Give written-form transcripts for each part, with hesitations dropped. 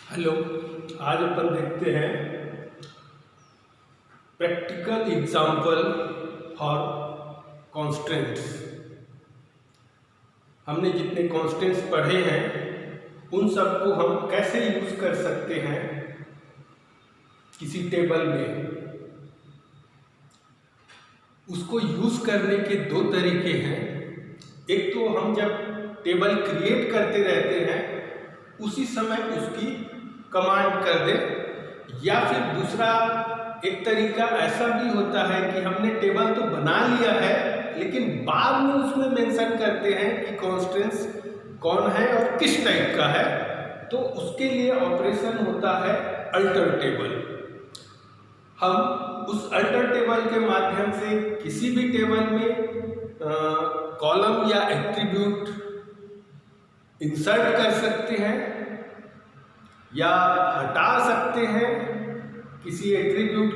Hello. आज अपन देखते हैं प्रैक्टिकल एग्जाम्पल फॉर कॉन्स्टेंट्स। हमने जितने कॉन्स्टेंट्स पढ़े हैं उन सबको हम कैसे यूज कर सकते हैं किसी टेबल में। उसको यूज करने के दो तरीके हैं। एक तो हम जब टेबल क्रिएट करते रहते हैं उसी समय उसकी कमांड कर दें, या फिर दूसरा एक तरीका ऐसा भी होता है कि हमने टेबल तो बना लिया है लेकिन बाद में उसमें मेंशन करते हैं कि कॉन्स्टेंट्स कौन है और किस टाइप का है, तो उसके लिए ऑपरेशन होता है अल्टर टेबल। हम उस अल्टर टेबल के माध्यम से किसी भी टेबल में कॉलम या एट्रीब्यूट इंसर्ट कर सकते हैं या हटा सकते हैं। किसी एट्रीब्यूट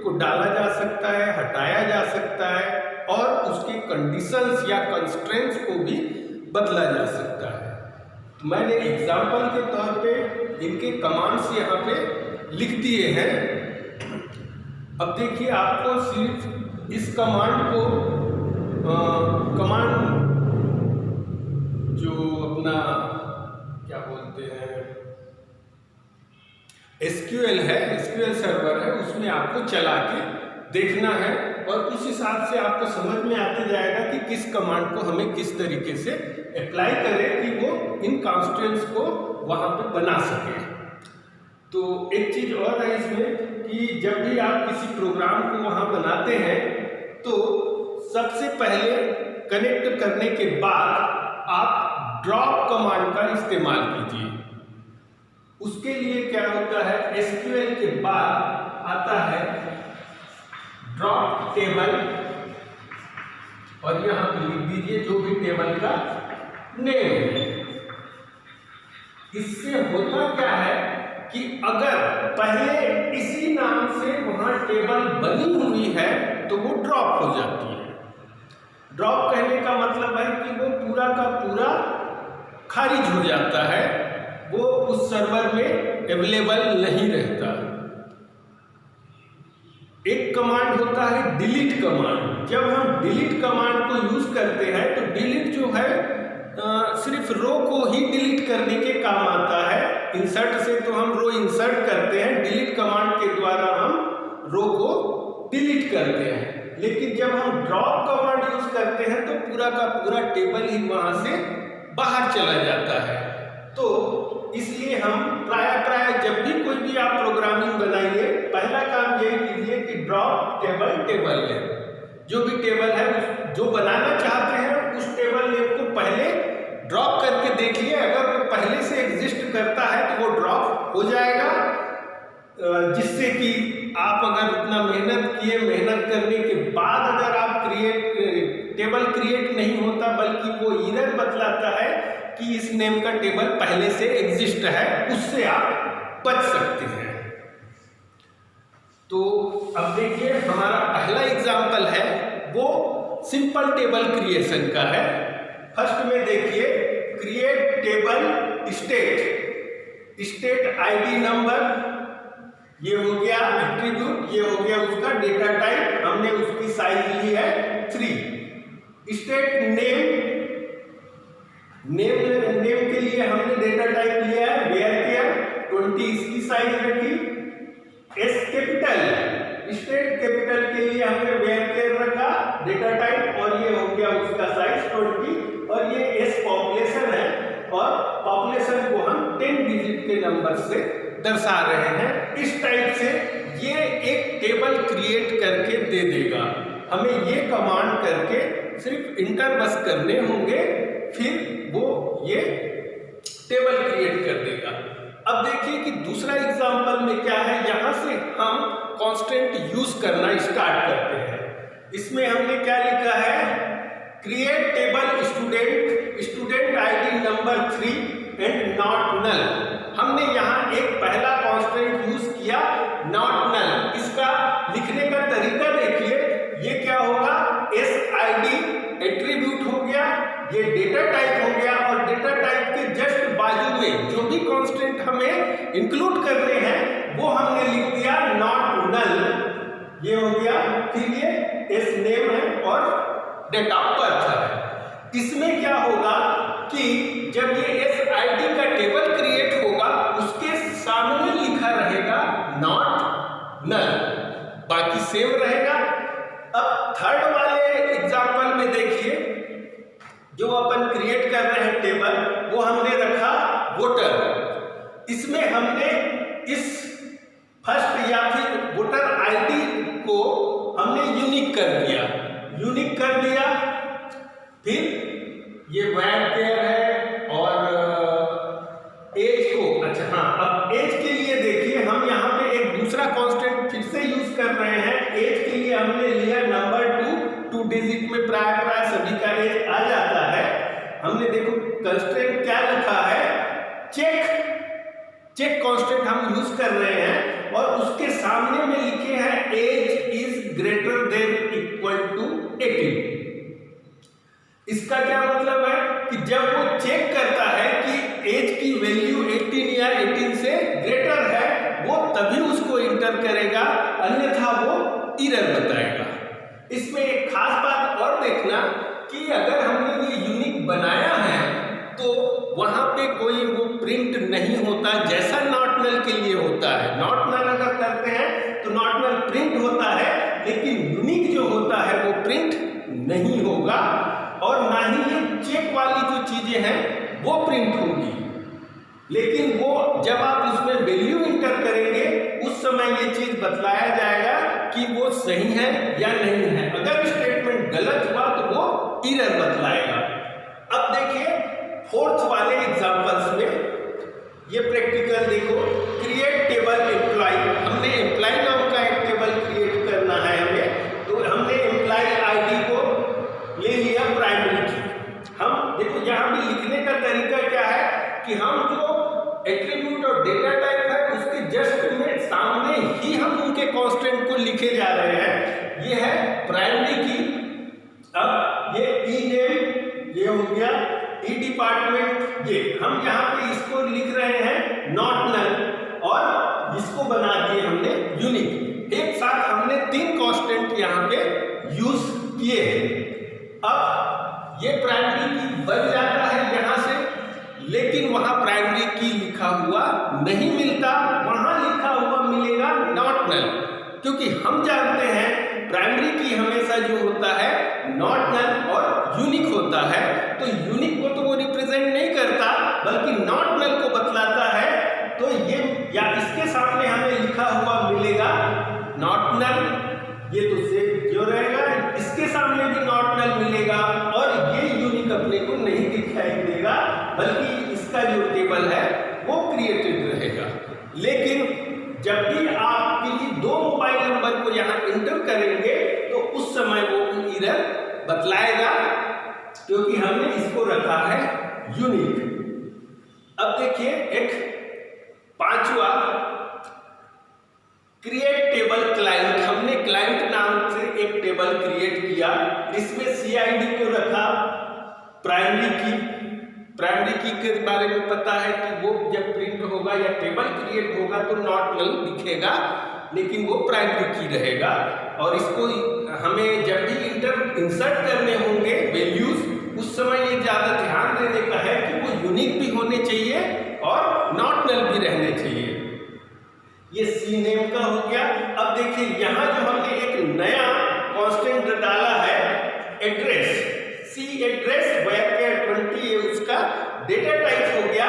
को डाला जा सकता है, हटाया जा सकता है और उसके कंडीशंस या कंस्ट्रेंट्स को भी बदला जा सकता है। तो मैंने एग्जांपल के तौर पे इनके कमांड्स यहाँ पे लिख दिए हैं। अब देखिए, आपको सिर्फ इस कमांड को कमांड जो अपना क्या बोलते हैं एसक्यूएल है, एसक्यूएल सर्वर है, उसमें आपको चला के देखना है और उस हिसाब से आपको समझ में आते जाएगा कि किस कमांड को हमें किस तरीके से अप्लाई करें कि वो इन कॉन्स्टेंट्स को वहां पे बना सके। तो एक चीज और है इसमें कि जब भी आप किसी प्रोग्राम को वहां बनाते हैं तो सबसे पहले कनेक्ट करने के बाद आप ड्रॉप कमांड का इस्तेमाल कीजिए। उसके लिए क्या होता है, एसक्यूएल के बाद आता है ड्रॉप टेबल और यहां पे लिख दीजिए जो भी टेबल का नेम है। इससे होता क्या है कि अगर पहले इसी नाम से वहां टेबल बनी हुई है तो वो ड्रॉप हो जाती है। ड्रॉप कहने का मतलब है कि वो पूरा का पूरा खारिज हो जाता है, वो उस सर्वर में अवेलेबल नहीं रहता। एक कमांड होता है डिलीट कमांड। जब हम डिलीट कमांड को यूज करते हैं तो डिलीट जो है सिर्फ रो को ही डिलीट करने के काम आता है। इंसर्ट से तो हम रो इंसर्ट करते हैं, डिलीट कमांड के द्वारा हम रो को डिलीट करते हैं। लेकिन जब हम ड्रॉप कमांड यूज करते हैं तो पूरा का पूरा टेबल ही वहां से बाहर चला जाता है। तो इसलिए हम प्राय जब भी कोई भी आप प्रोग्रामिंग बनाइए, पहला काम ये कीजिए कि ड्रॉप टेबल नेम। जो भी टेबल है जो बनाना चाहते हैं उस टेबल नेम को पहले ड्रॉप करके देखिए। अगर वो पहले से एग्जिस्ट करता है तो वो ड्रॉप हो जाएगा, जिससे कि आप अगर उतना मेहनत किए, मेहनत करने के बाद अगर आप टेबल क्रिएट नहीं होता बल्कि वो एरर बतलाता है कि इस नेम का टेबल पहले से एग्जिस्ट है, उससे आप बच सकते हैं। तो अब देखिए, हमारा पहला एग्जांपल है वो सिंपल टेबल क्रिएशन का है। फर्स्ट में देखिए, create table state ID number, ये हो गया एट्रीब्यूट, ये हो गया उसका डेटा टाइप, हमने उसकी साइज ली है 3। स्टेट नेम के लिए हमने डेटा टाइप लिया है varchar 20, इसकी साइज रखी। स्टेट कैपिटल के लिए हमने varchar रखा डेटा टाइप और ये हो गया उसका साइज 20। और ये एस पॉपुलेशन है और पॉपुलेशन को हम 10 डिजिट के नंबर से दर्शा रहे हैं। इस टाइप से ये एक टेबल क्रिएट करके दे देगा। हमें ये कमांड करके सिर्फ इंटर बस करने होंगे, फिर वो ये टेबल क्रिएट कर देगा। अब देखिए कि दूसरा एग्जांपल में क्या है, यहां से हम कांस्टेंट यूज करना स्टार्ट करते हैं। इसमें हमने क्या लिखा है, create table student ID number 3 and not null. हमने यहां एक पहला कांस्टेंट यूज किया नॉट नल। इसका लिखने का तरीका देखिए, ये क्या होगा, एस आईडी एट्रीब्यूट हो गया, ये डेटा टाइप हो गया और डेटा टाइप के जस्ट बाजू में जो भी कांस्टेंट हमें इंक्लूड करने हैं वो हमने लिख दिया नॉट नल, ये हो गया। फिर ये एस नेम है और डेट ऑफ बर्थ है। इसमें क्या होगा कि जब ये एस आईडी का टेबल क्रिएट होगा उसके सामने लिखा रहेगा नॉट नल, बाकी सेम रहेगा। अब थर्ड वाले एग्जांपल में देखिए, जो अपन क्रिएट कर रहे हैं टेबल, वो हमने रखा वोटर। इसमें हमने इस फर्स्ट या फिर वोटर आईडी को हमने यूनिक कर दिया, यूनिक कर दिया। फिर ये where है और एज को, अच्छा हाँ, अब एज के लिए देखिए हम यहाँ पे एक दूसरा कांस्टेंट फिर से यूज कर रहे हैं। एज के लिए हमने लिया नंबर 2 डिजिट में प्राय सभी का एज आ जाता है। हमने देखो कांस्टेंट क्या लिखा है, चेक कांस्टेंट हम यूज कर रहे हैं और उसके सामने में लिखे हैं age is greater than equal to 18। इसका क्या मतलब है कि जब वो चेक करता है कि एज की वैल्यू 18 या 18 से ग्रेटर है वो तभी उसको इंटर करेगा, अन्यथा वो एरर बताएगा। इसमें एक खास बात और देखना कि अगर हमने ये यूनिक बनाया है तो वहां पे कोई वो प्रिंट नहीं होता जैसा नॉट नल के लिए होता है। नॉट नल अगर करते हैं तो नॉट नल प्रिंट होता है, लेकिन यूनिक जो होता है वो प्रिंट नहीं होगा और ना ही ये चेक वाली जो चीजें हैं वो प्रिंट होगी। लेकिन वो जब आप उसमें वैल्यू इंटर करेंगे उस समय ये चीज बतलाया जाएगा कि वो सही है या नहीं है। अगर स्टेटमेंट गलत हुआ तो वो एरर बतलाएगा। अब देखिए फोर्थ वाले एग्जांपल्स में ये प्रैक्टिकल देखो, क्रिएट टेबल एम्प्लॉय। हमने एम्प्लॉय नाम का एक टेबल क्रिएट करना है हमें, तो हमने एम्प्लॉय आईडी को ले लिया प्राइमरी की। हम देखो यहाँ भी लिखने का तरीका क्या है कि हम जो एट्रीब्यूट और डेटा टाइप है उसके जस्ट में सामने ही हम उनके कांस्टेंट को लिखे जा रहे हैं। ये है प्राइमरी की। अब ये ई नेम ये हो गया, ई डिपार्टमेंट ये हम यहाँ पे इसको लिख रहे हैं नॉट नल और इसको बना दिए हमने यूनिक। एक साथ हमने 3 कांस्टेंट यहाँ पे यूज किए हैं। अब ये प्राइमरी की बन जाता है यहाँ से, लेकिन वहां प्राइमरी की लिखा हुआ नहीं मिलता, वहां लिखा हुआ मिलेगा नॉट नल। क्योंकि हम जानते हैं प्राइमरी की हमेशा जो होता है नॉट नल और यूनिक होता है, तो यूनिक को तो वो रिप्रेजेंट नहीं करता बल्कि नॉट नल को बतलाता है। तो ये या इसके सामने हमें लिखा हुआ मिलेगा नॉट नल, ये तो से जो रहेगा, इसके सामने भी नॉट नल मिलेगा और ये यूनिक अपने को नहीं दिखाई देगा बल्कि इसका जो टेबल है वो क्रिएटेड रहेगा। लेकिन जब भी आपके लिए 2 मोबाइल नंबर को यहाँ इंटर करेंगे तो उस समय वो एरर बतलाएगा क्योंकि हमने इसको रखा है यूनिक। अब देखिए एक 5वां क्रिएट टेबल क्लाइंट। हमने क्लाइंट नाम से एक टेबल क्रिएट किया, इसमें सीआईडी को रखा प्राइमरी की। प्राइमरी की के बारे में पता है कि वो जब प्रिंट होगा या टेबल क्रिएट होगा तो नॉट नल दिखेगा, लेकिन वो प्राइमरी की रहेगा। और इसको हमें जब भी इंसर्ट करने होंगे वैल्यूज उस समय ये ज्यादा ध्यान देने का है कि वो यूनिक भी होने चाहिए और नॉट नल भी रहने चाहिए। ये सी नेम का हो गया। अब देखिए यहाँ जो हमने एक नया कांस्टेंट डाला है एड्रेस, सी एड्रेस वेयर 20 ये उसका डेटा टाइप हो गया।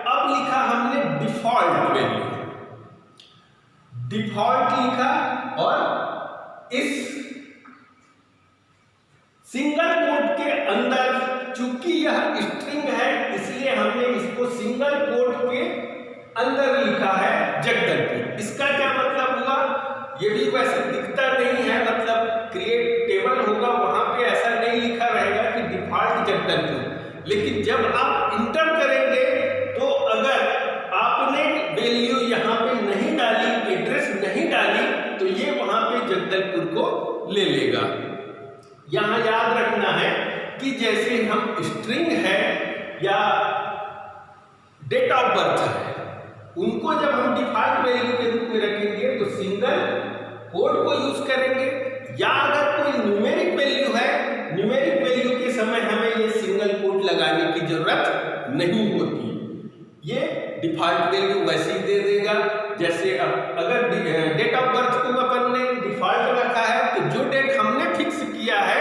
अब लिखा हमने डिफॉल्ट वैल्यू, डिफॉल्ट लिखा और इस सिंगल कोट के अंदर चूंकि यह स्ट्रिंग है इसलिए हमने इसको सिंगल कोट के अंदर लिखा है जगदलपुर। इसका क्या मतलब हुआ, ये भी वैसे दिखता नहीं है, मतलब क्रिएट टेबल होगा वहां पे ऐसा नहीं लिखा रहेगा कि डिफॉल्ट जगदलपुर, लेकिन जब आप इंटर करेंगे तो अगर आपने वैल्यू यहाँ पे नहीं डाली, एड्रेस नहीं डाली, तो ये वहां पे जगदलपुर को ले लेगा। यहाँ याद रखना है कि जैसे हम स्ट्रिंग है या डेट ऑफ बर्थ है, उनको जब हम डिफॉल्ट वैल्यू के रूप में रखेंगे तो सिंगल कोड को यूज करेंगे, या अगर कोई न्यूमेरिक वैल्यू है, न्यूमेरिक वैल्यू के समय हमें ये सिंगल कोड लगाने की जरूरत नहीं होती, ये डिफॉल्ट वैल्यू वैसे ही दे देगा। जैसे अब अगर डेट ऑफ बर्थ को अपन ने डिफॉल्ट रखा है तो जो डेट हमने फिक्स किया है,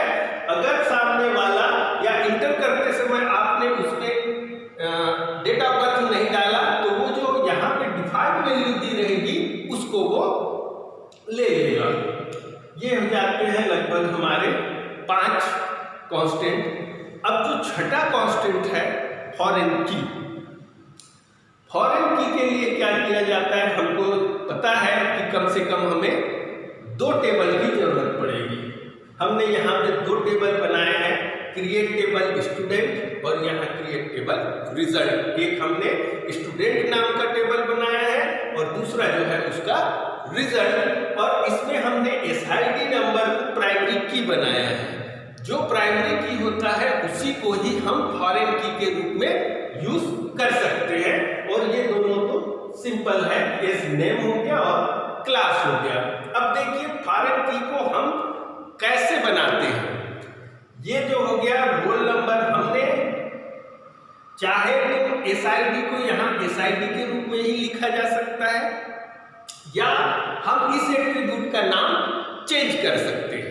अगर सामने वाला या इंटर करते समय आपने उसमें डेट ऑफ बर्थ नहीं डाला तो वो जो यहाँ पे डिफॉल्ट वैल्यू दी रहेगी उसको वो ले लेगा। ये हो जाते हैं लगभग हमारे 5 कांस्टेंट। अब जो छठा कांस्टेंट है फॉरेन की, फॉरेन की के लिए क्या किया जाता है, हमको पता है कि कम से कम हमें 2 टेबल की जरूरत पड़ेगी। हमने यहाँ पे 2 टेबल बनाए हैं, क्रिएट टेबल स्टूडेंट और यहाँ क्रिएट टेबल रिजल्ट। एक हमने स्टूडेंट नाम का टेबल बनाया है और दूसरा जो है उसका रिजल्ट, और इसमें हमने SID नंबर को प्राइमरी की बनाया है। जो प्राइमरी की होता है उसी को ही हम फॉरेन की के रूप में यूज कर सकते हैं, और ये दोनों तो सिंपल है, एस नेम हो गया और क्लास हो गया। अब देखिए फॉरेन की को हम कैसे बनाते हैं। ये जो हो गया रोल नंबर, हमने चाहे तो SID को यहाँ SID के रूप में ही लिखा जा सकता है, या हम इस एट्रीब्यूट का नाम चेंज कर सकते हैं।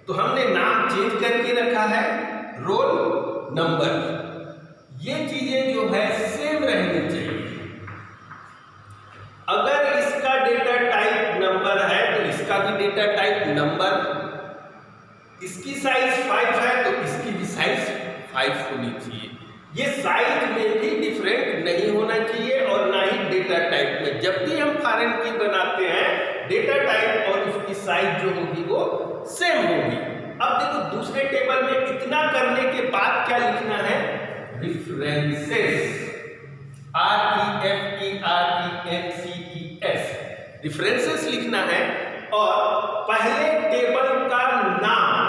तो हमने नाम चेंज करके रखा है रोल नंबर। ये चीजें जो है सेम रहनी चाहिए। अगर इसका डेटा टाइप नंबर है तो इसका भी डेटा टाइप नंबर, इसकी साइज 5 है तो इसकी भी साइज 5 होनी चाहिए। ये साइज में भी डिफरेंट नहीं होना चाहिए और ना ही डेटा टाइप में। जब भी हम फॉरेन की बनाते हैं डेटा टाइप और उसकी साइज जो होगी वो सेम होगी। अब देखो दूसरे टेबल में इतना करने के बाद क्या लिखना है, रिफरेंसेस, REFERENCES, रिफरेंसेस लिखना है। और पहले टेबल का नाम,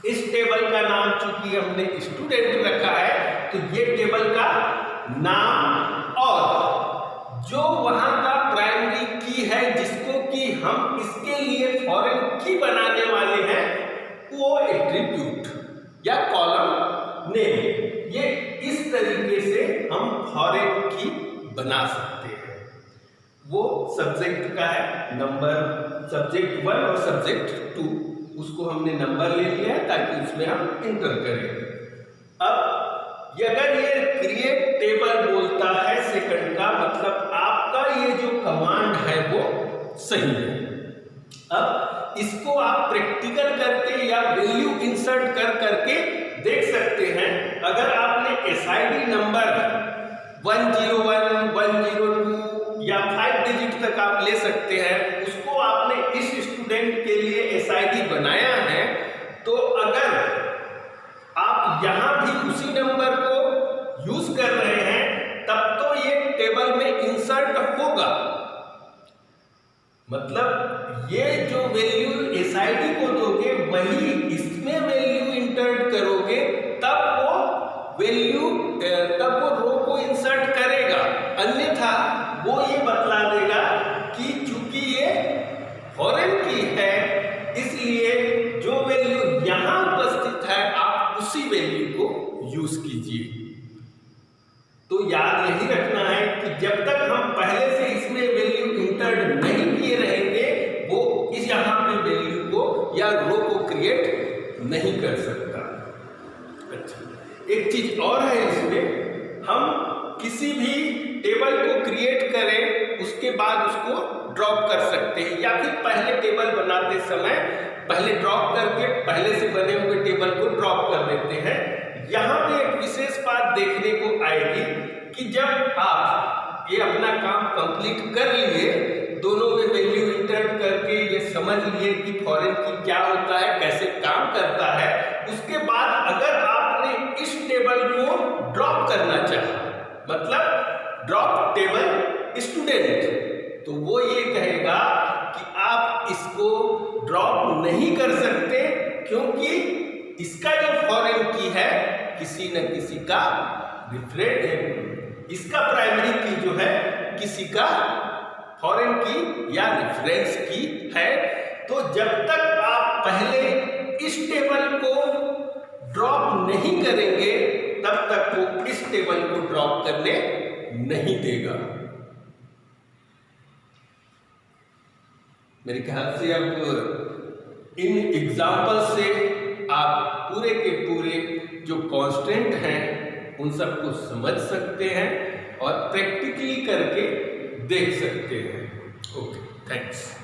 इस टेबल का नाम चूंकि हमने स्टूडेंट रखा है तो ये टेबल का नाम, और जो वहां का प्राइमरी की है जिसको कि हम इसके लिए फॉरेन की बनाने वाले हैं, वो एट्रीब्यूट या कॉलम नेम, ये इस तरीके से हम फॉरेन की बना सकते हैं। वो सब्जेक्ट का है नंबर, सब्जेक्ट 1 और सब्जेक्ट 2, उसको हमने नंबर ले लिया है ताकि उसमें हम इंटर करें। अब अगर ये क्रिएट टेबल बोलता है सेकंड का, मतलब आपका ये जो कमांड है वो सही है। अब इसको आप प्रैक्टिकल करके या वैल्यू इंसर्ट कर करके देख सकते हैं। अगर आपने SID नंबर 101, 102 या 5 डिजिट तक आप ले सकते हैं, उसको आपने इस स्टूडेंट के लिए SID बनाया है, तो अगर आप यहां भी उसी नंबर को यूज कर रहे हैं तब तो ये टेबल में इंसर्ट होगा। मतलब ये जो वैल्यू SID को दोगे वही इसमें वैल्यू इंटर करोगे, तब वो रो को इंसर्ट करेगा। अन्यथा वो ये बतला देगा कि चूंकि ये फॉरेन की है इसलिए जो वैल्यू यहां उपस्थित है आप उसी वैल्यू को यूज कीजिए। तो याद यही रखना है कि जब तक हम पहले से इसमें वैल्यू इंटर्ड नहीं किए रहेंगे, वो इस यहाँ पे वैल्यू को या रो को क्रिएट नहीं कर सकता। अच्छा, एक चीज और है इसमें, हम किसी भी टेबल को क्रिएट करें उसके बाद उसको ड्रॉप कर सकते हैं, या फिर पहले टेबल बनाते समय पहले ड्रॉप करके पहले से बने हुए टेबल को ड्रॉप कर देते हैं। यहाँ पे एक विशेष बात देखने को आएगी कि जब आप ये अपना काम कंप्लीट कर लिए, दोनों में वैल्यू इंटर करके ये समझ लिए कि फॉरेन की क्या होता है, कैसे काम करता है, उसके बाद अगर आपने इस टेबल को ड्रॉप करना चाहा, मतलब ड्रॉप टेबल स्टूडेंट, तो वो ये कहेगा कि आप इसको ड्रॉप नहीं कर सकते क्योंकि इसका जो फॉरेन की है किसी न किसी का इसका प्राइमरी की जो है किसी का फॉरेन की या रेफरेंस की है। तो जब तक आप पहले इस टेबल को ड्रॉप नहीं करेंगे तब तक वो इस टेबल को ड्रॉप करने नहीं देगा। मेरे ख्याल से अब इन एग्जाम्पल से आप पूरे के पूरे जो कांस्टेंट हैं उन सबको समझ सकते हैं और प्रैक्टिकली करके देख सकते हैं। Okay, thanks.